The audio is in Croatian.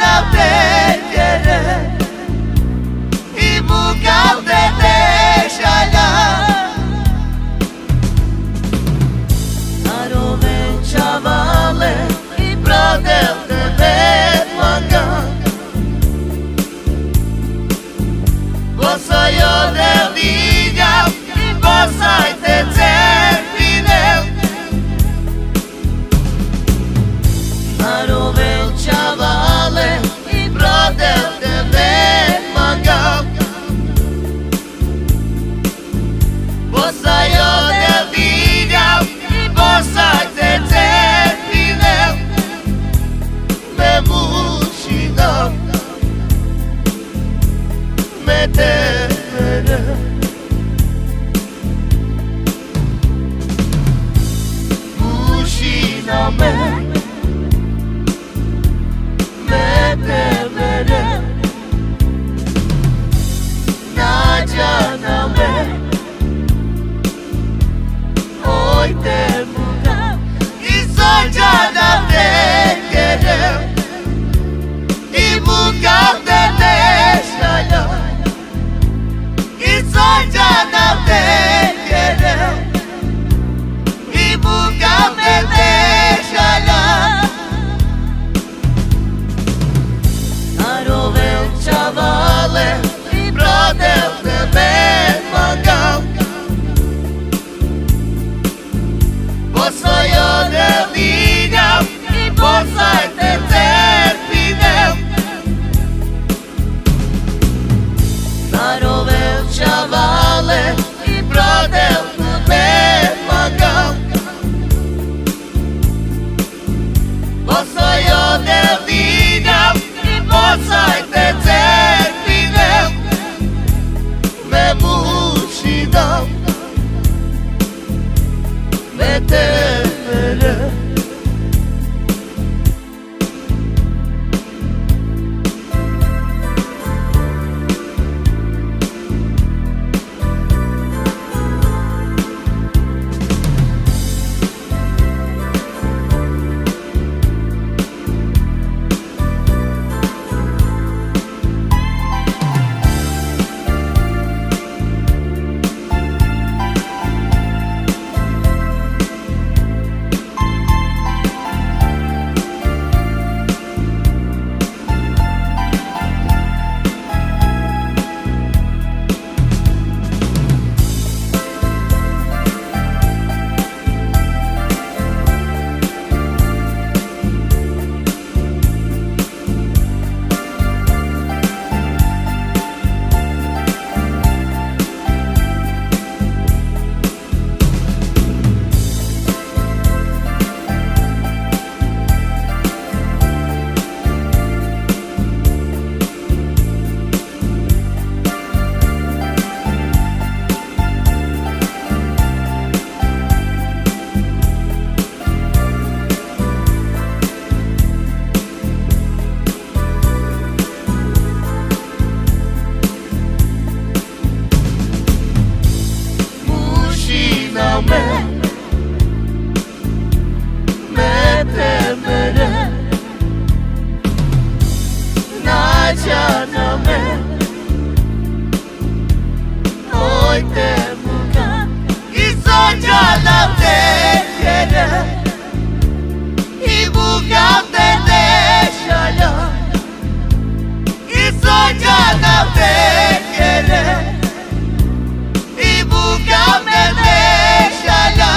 na vdekere I buka vdete šalja Arove čavale I prodel tebe manga Bosajo ne vidjam I bosajte cerpine Arove čavale I prodel tebe manga Bosajo ne vidjam I bosajte cerpine Me mušinav Me temerel Mušinav me temerel Nađana me Oj te muka I sođana vdekere I muka vdete šalja I sođana vdekere I muka vdete šalja Arove čavale I prodel tebe mangam Bosajo ne vidjam I bosajte cerpinem Arove čavale I prodel tebe mangam Bosajo ne vidjam I bosajte cerpinem Me mušinav Me temerel Me temerel Nađana me Oj te muka I sođana vdekere I buka vdete šalja I sođana vdekere I buka vdete šalja